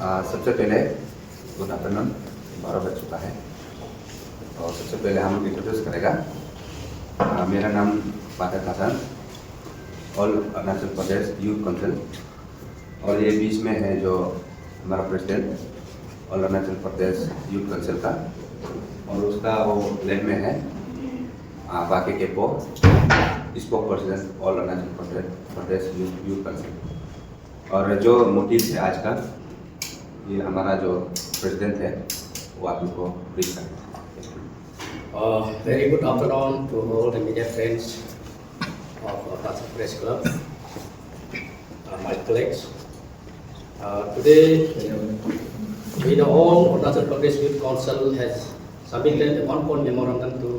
सबसे पहले good afternoon 12 बज चुका है और सबसे पहले हम लोग इंट्रोड्यूस करेगा। मेरा नाम Pathak Hasan, all Arunachal Pradesh youth council, और ये बीच में है जो हमारा president all Arunachal Pradesh youth council का, और उसका वो लेफ्ट में है बाकी Kepo spokesperson all Arunachal Pradesh youth council. और जो मोटिव है आज का, ये हमारा जो प्रेसिडेंट है वो आप लोग को ब्रीफ करेंगे। Very good afternoon to all the media friends of Arunachal Press Club, my colleagues. Today, we the all Arunachal Pradesh Youth Council has submitted a one-point memorandum to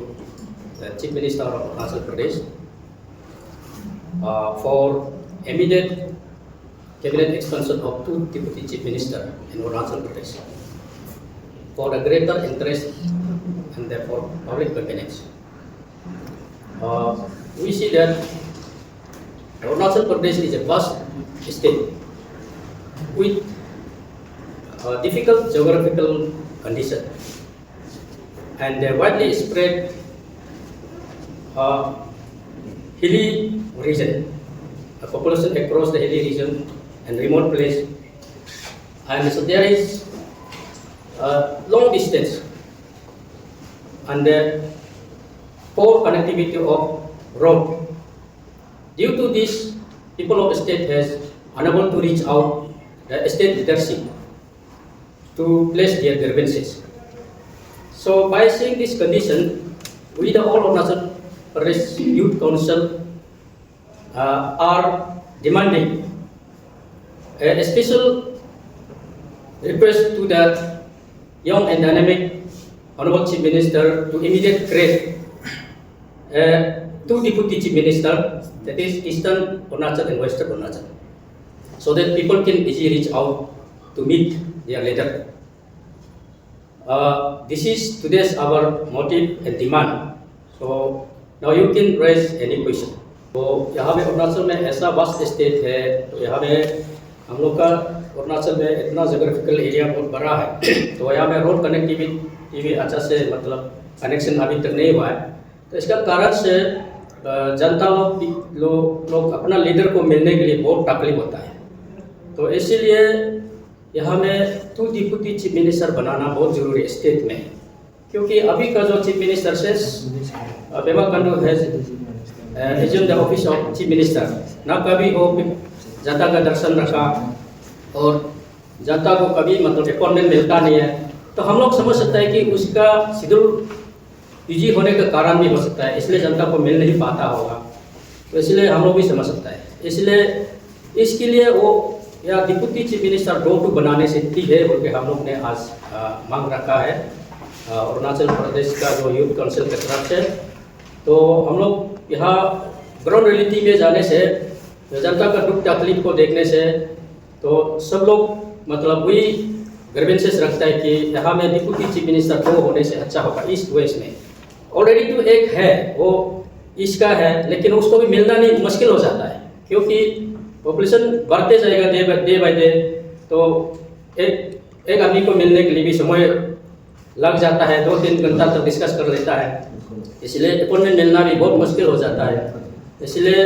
the Chief Minister of Arunachal Pradesh for immediate cabinet expansion of 2 deputy chief minister in Arunachal Pradesh for the greater interest and therefore public convenience. We see that Arunachal Pradesh is a vast state with difficult geographical condition and a widely spread hilly region, a population across the hilly region and remote place, and so there is long distance and poor connectivity of road. Due to this, people of the state has unable to reach out the state leadership to place their grievances. So by seeing this condition, we the all Arunachal Pradesh Youth Council are demanding a special request to the young and dynamic Honorable Chief Minister to immediately create 2 deputy chief minister, that is Eastern Arunachal and Western Arunachal, so that people can easily reach out to meet their leader. This is today's our motive and demand. So now you can raise any question. तो यहाँ पे अरुणाचल में ऐसा vast state है, तो यहाँ पे हम लोग का अरुणाचल में इतना जोग्राफिकल एरिया बहुत बड़ा है, तो यहाँ पे रोड कनेक्टिविटी भी अच्छा से मतलब कनेक्शन अभी तक नहीं हुआ है। तो इसका कारण से जनता लोग अपना लीडर को मिलने के लिए बहुत तकलीफ होता है। तो इसीलिए यहाँ में 2 डिप्टी चीफ मिनिस्टर बनाना बहुत जरूरी है स्टेट में, क्योंकि अभी का जो चीफ मिनिस्टर से पेमा खांडू है assume the office of chief minister, ना कभी वो जनता का दर्शन रखा और जनता को कभी मतलब अपॉइंटमेंट मिलता नहीं है। तो हम लोग समझ सकते हैं कि उसका शेड्यूल बिजी होने का कारण भी हो सकता है, इसलिए जनता को मिल नहीं पाता होगा। तो इसलिए हम लोग भी समझ सकता है, इसलिए इसके लिए वो या डिप्टी चीफ मिनिस्टर 2 बनाने से ठीक है बोल के हम लोग ने आज मांग रखा है अरुणाचल प्रदेश का जो यूथ काउंसिल की तरफ से। तो हम लोग यहाँ ग्राउंड रियलिटी में जाने से, जनता का दुख तकलीफ को देखने से, तो सब लोग मतलब वही ग्रीवेंसेस रखता है कि यहाँ में डिप्टी चीफ मिनिस्टर 2 होने से अच्छा होगा। ईस्ट वेस्ट में ऑलरेडी तो एक है, वो ईस्ट का है, लेकिन उसको भी मिलना नहीं मुश्किल हो जाता है, क्योंकि पॉपुलेशन बढ़ते जाएगा डे बाय डे। तो एक आदमी को मिलने के लिए भी समय लग जाता है, 2-3 घंटा तक डिस्कस कर लेता है, इसलिए अपॉइंटमेंट मिलना भी बहुत मुश्किल हो जाता है। इसलिए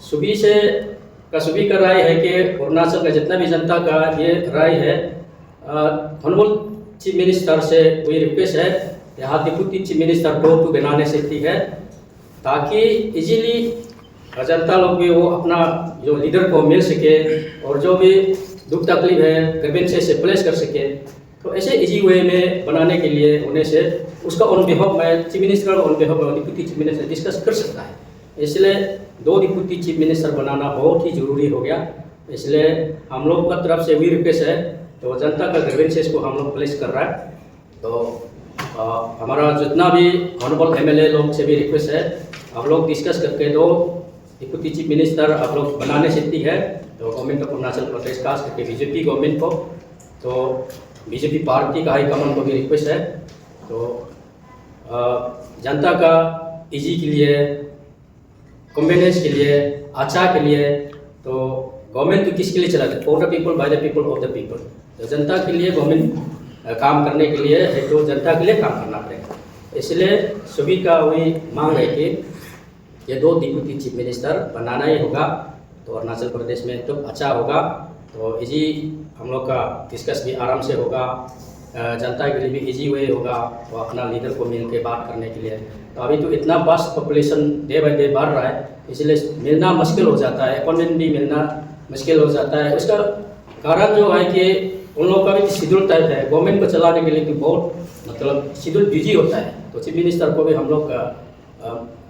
सभी का राय है कि अरुणाचल का जितना भी जनता का ये राय है, ऑनरेबल चीफ मिनिस्टर से वही रिक्वेस्ट है यहाँ डिप्टी चीफ मिनिस्टर 2 बनाने से ठीक है, ताकि इजीली जनता लोग भी वो अपना जो लीडर को मिल सके और जो भी दुख तकलीफ है ग्रीवेंसेस से प्लेस कर सके। तो ऐसे इजी वे में बनाने के लिए होने से उसका ऑन बिहाफ में चीफ मिनिस्टर ऑन बिहाफ में डिप्टी चीफ मिनिस्टर डिस्कस कर सकता है। इसलिए 2 डिप्टी चीफ मिनिस्टर बनाना बहुत ही ज़रूरी हो गया। इसलिए हम लोग का तरफ से भी रिक्वेस्ट है, तो जनता का ग्रीवेंसेस को हम लोग प्लेस कर रहा है। तो हमारा जितना भी ऑनरेबल एमएलए लोग से भी रिक्वेस्ट है, हम लोग डिस्कस करके 2 डिप्टी चीफ मिनिस्टर आप लोग बनाने से ठीक है। तो गवर्नमेंट ऑफ अरुणाचल प्रदेश खास करके बीजेपी गवर्नमेंट को, तो बीजेपी पार्टी का हाईकमान को भी रिक्वेस्ट है, तो जनता का इजी के लिए, कन्वीनियंस के लिए, अच्छा के लिए, तो गवर्नमेंट तो किसके लिए चलाते हैं? For the people, by the people, of the people. तो जनता के लिए गवर्नमेंट काम करने के लिए है, तो जनता के लिए काम करना पड़ेगा। इसलिए सभी का वही मांग है कि ये 2 डिप्टी चीफ मिनिस्टर बनाना ही होगा, तो अरुणाचल प्रदेश में तो अच्छा होगा, तो इजी हम लोग का डिस्कस भी आराम से होगा, जनता के लिए भी इजी वे होगा, तो अपना लीडर को मिल के बात करने के लिए। तो अभी तो इतना vast population day by day बढ़ रहा है, इसलिए मिलना मुश्किल हो जाता है, अपॉइंटमेंट भी मिलना मुश्किल हो जाता है। उसका कारण जो है कि उन लोगों का भी शेड्यूल टाइप है, गवर्नमेंट को चलाने के लिए तो बहुत मतलब शेड्यूल बिजी होता है। तो चीफ मिनिस्टर को भी हम लोग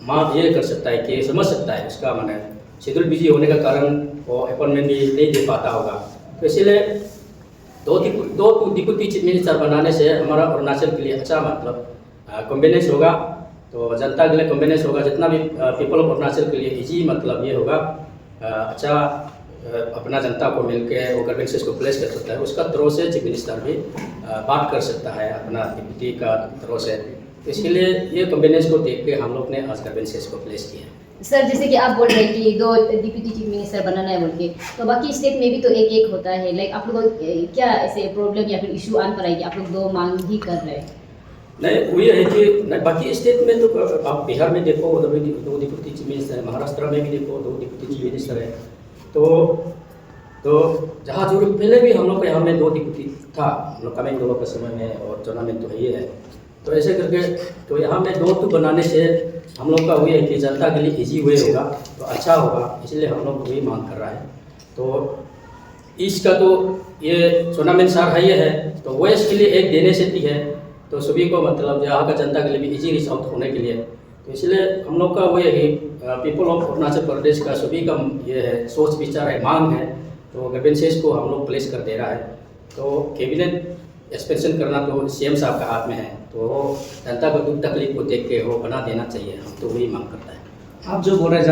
माँ ये कर सकता है कि समझ सकता है उसका माने शेड्यूल बिजी होने का कारण वो अपॉइंटमेंट भी नहीं दे पाता होगा। तो इसीलिए 2 डिप्टी चीफ मिनिस्टर बनाने से हमारा अरुणाचल के लिए अच्छा मतलब कॉम्बिनेशन होगा, तो जनता के लिए कॉम्बिनेशन होगा, जितना भी पीपल ऑफ अरुणाचल के लिए इजी मतलब ये होगा, अच्छा अपना जनता को मिलके वो गवर्नेंसेस को प्लेस कर सकता है, उसका तरह से चीफ मिनिस्टर भी बात कर सकता है अपना डिप्टी का तरह से। तो इसके लिए ये कॉम्बिनेशन को देख के हम लोग ने आज गवर्नेंसेस को प्लेस किया। सर जैसे कि आप बोल रहे हैं कि 2 डिप्टी चीफ मिनिस्टर बनाना है बोल के, तो बाकी स्टेट में भी तो एक होता है। लाइक आप लोग क्या ऐसे प्रॉब्लम या फिर इशू आन पर आएगी, आप लोग 2 मांग ही कर रहे हैं? नहीं, वो ये है कि नहीं, बाकी स्टेट में तो आप बिहार में देखो 2 डिप्टी चीफ मिनिस्टर है, महाराष्ट्र में भी देखो 2 डिप्टी चीफ मिनिस्टर है। तो जहाँ जरूरत पहले भी हम लोग के यहाँ में 2 डिप्टी था, हम लोग कमिंग दोनों के समय में, और टूर्नामेंट तो ये है। तो ऐसे करके तो यहाँ में 2 बनाने से हम लोग का वही है कि जनता के लिए इजी वे होगा, तो अच्छा होगा, इसलिए हम लोग वही मांग कर रहा है। तो ईस्ट का तो ये टूर्नामेंट सार है ये है, तो वेस्ट के लिए एक देने से भी है, तो सभी को मतलब यहाँ का जनता के लिए भी इजी रिच आउट होने के लिए। तो इसलिए हम लोग का वही है कि पीपल ऑफ अरुणाचल प्रदेश का सभी का ये है सोच विचार है, मांग है, तो गवर्नेंसेस को हम लोग प्लेस कर दे रहा है। तो कैबिनेट एक्सपेंशन करना तो सीएम साहब का हाथ में है, तो जनता को दुख तकलीफ को देख के वो बना देना चाहिए, हम तो वही मांग करता है। आप जो बोल रहे हैं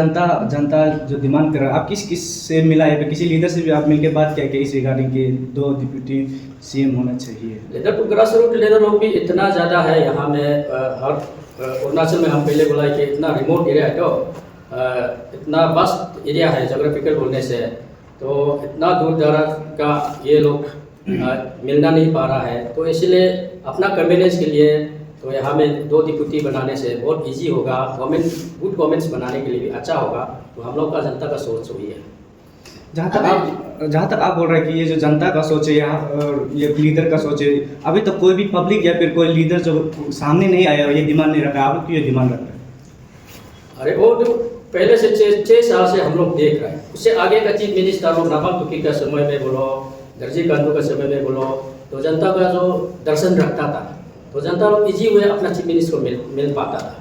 जनता जो डिमांड कर रहा है, आप किस से मिला है? किसी लीडर से भी आप मिलकर बात क्या इस रिगार्डिंग के 2 डिप्टी सीएम होना चाहिए? लीडर तो ग्रास रूट लीडर लोग भी इतना ज़्यादा है यहाँ में, हर अरुणाचल में हम पहले बोला है कि इतना रिमोट एरिया है, तो इतना वास्ट एरिया है जोग्राफिकल बोलने से, तो इतना दूर दराज का ये लोग मिलना नहीं पा रहा है। तो इसलिए अपना कन्वीनियंस के लिए तो यहाँ में 2 डिप्टी बनाने से बहुत इजी होगा, गुड गवर्नमेंट्स बनाने के लिए भी अच्छा होगा। तो हम लोग का जनता का सोच वही है। जहाँ तक आप बोल रहे हैं कि ये जो जनता का सोच है यहाँ, ये लीडर का सोच है, अभी तक कोई भी पब्लिक या फिर कोई लीडर जो सामने नहीं आया, ये डिमांड नहीं रखा, आप लोग क्यों ये डिमांड रख रहे हैं? अरे वो जो पहले से 6 साल से हम लोग देख रहे हैं, उससे आगे का चीफ मिनिस्टर लोग नाबाम तुकी का समय में बोलो, दर्जी कांडू का समय में बोलो, तो जनता का जो दर्शन रखता था, तो जनता लोग इजी हुए अपना चीफ मिनिस्टर को मिल पाता था।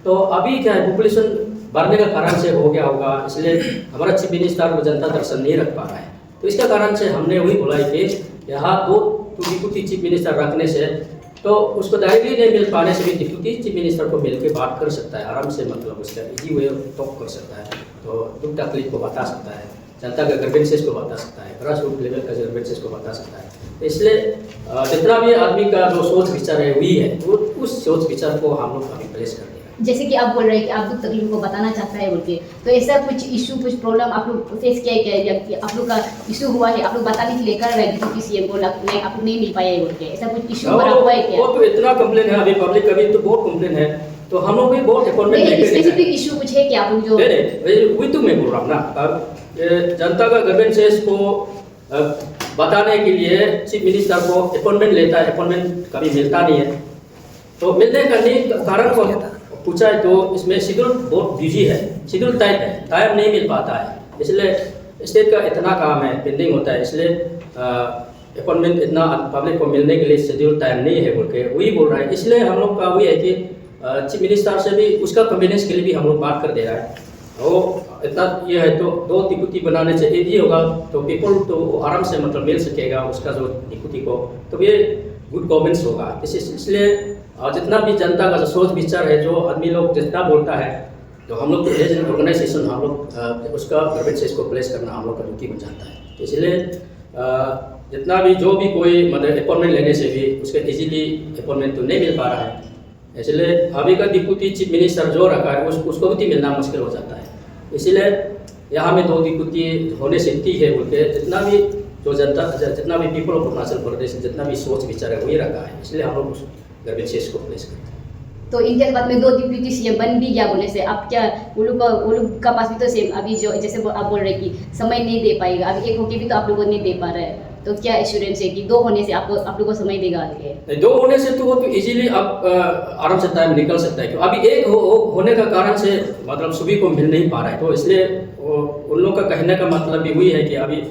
तो अभी क्या है, पॉपुलेशन बढ़ने का कारण से हो गया होगा, इसलिए हमारा चीफ मिनिस्टर को जनता दर्शन नहीं रख पा रहा है। तो इसका कारण से हमने वही बोला है कि यहाँ 2 डिप्टी चीफ मिनिस्टर रखने से तो उसको डायरेक्टली नहीं मिल पाने से भी डिप्टी चीफ मिनिस्टर को मिल के बात कर सकता है आराम से, मतलब उसका इजी वे टॉक कर सकता है, तो दुख तकलीफ को बता सकता है, जनता का ग्रीवेंसेस को बता सकता है, ग्रास रूट लेवल का ग्रीवेंसेस को बता सकता है। तो इसलिए जितना भी आदमी का जो सोच विचार है वही है, तो उस सोच विचार को हम लोग अभी प्लेस कर दिया। जैसे कि आप बोल रहे हैं कि आप दुख तकलीफ को बताना चाहता है बोल के, तो ऐसा कुछ इशू कुछ प्रॉब्लम आप लोग फेस किया है क्या? आप लोग का इशू हुआ है, आप लोग बताने के लिए कर रहे हैं डिप्टी सीएम को, आप लोग नहीं मिल पाया है बोल के, ऐसा कुछ इशू हुआ है क्या? वो तो इतना कंप्लेन है अभी पब्लिक का भी तो बहुत कंप्लेन है, तो हम लोग भी बहुत अपॉइंटमेंट लेके स्पेसिफिक इशू कुछ है क्या आप लोग जो? वही तो मैं बोल रहा हूँ ना, अब जनता का ग्रीवेंसेस को बताने के लिए चीफ मिनिस्टर को अपॉइंटमेंट लेता है, अपॉइंटमेंट कभी मिलता नहीं है। तो मिलने का नहीं कारण को पूछा है, तो इसमें शेड्यूल बहुत बिजी है, शेड्यूल टाइट है, टाइम नहीं मिल पाता है, इसलिए स्टेट का इतना काम है पेंडिंग होता है, इसलिए अपॉइंटमेंट इतना पब्लिक को मिलने के लिए शेड्यूल टाइम नहीं है बोल के वही बोल रहा है। इसलिए हम लोग का वही है कि चीफ मिनिस्टर से भी उसका कन्वीनियंस के लिए भी हम लोग बात कर दे रहा है। वो इतना ये है तो 2 डिप्टी बनाने से इजी होगा, तो पीपल तो आराम से मतलब मिल सकेगा उसका जो डिप्टी को, तो ये गुड गवर्नेंस होगा। इसलिए जितना भी जनता का जो सोच विचार है, जो आदमी लोग जितना बोलता है, तो हम लोग एज एन ऑर्गेनाइजेशन हम लोग उसका ग्रीवेंसेस को प्लेस करना हम लोग का ड्यूटी बन जाता है। इसलिए जितना भी जो भी कोई मतलब अपॉइंटमेंट लेने से भी उसके इजीली अपॉइंटमेंट तो नहीं मिल पा रहा है, इसलिए अभी का डिप्टी चीफ मिनिस्टर जो रखा है उसको भी मिलना मुश्किल हो जाता है। इसलिए यहाँ में 2 डिप्टी होने से ठीक है बोल के जितना भी जो जनता जितना भी पीपल ऑफ अरुणाचल प्रदेश जितना भी सोच विचार है वही रखा है, इसलिए हम लोग उस गर्वेंसेस को प्लेस करते हैं। तो इनके बाद में 2 डिप्टी सीएम बन भी गया बोले से अब क्या वो लोग का पास भी तो सेम अभी जो जैसे आप बोल रहे कि समय नहीं दे पाएगा, अभी 1 होके भी तो आप लोगों नहीं दे पा रहे हैं, तो क्या एश्योरेंस है कि 2 होने से आप लोगों को समय देगा आगे? 2 होने से तो वो तो इजीली आप आराम से टाइम निकल सकता है, क्योंकि अभी 1 होने का कारण से मतलब सभी को मिल नहीं पा रहा है, तो इसलिए उन लोगों का कहने का मतलब भी वही है कि अभी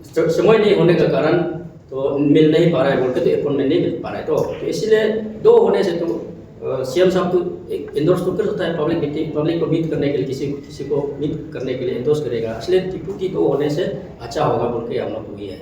समय नहीं होने का कारण तो मिल नहीं पा रहा है बोलते, तो अपॉइंटमेंट नहीं मिल पा रहा है, तो इसलिए 2 होने से तो सीएम साहब तो इंडोर्स तो कर सकता है, पब्लिक को मीट करने के लिए किसी को मीट करने के लिए इंडोर्स करेगा, इसलिए डिप्टी 2 होने से अच्छा होगा बोल के हम लोग हुई है।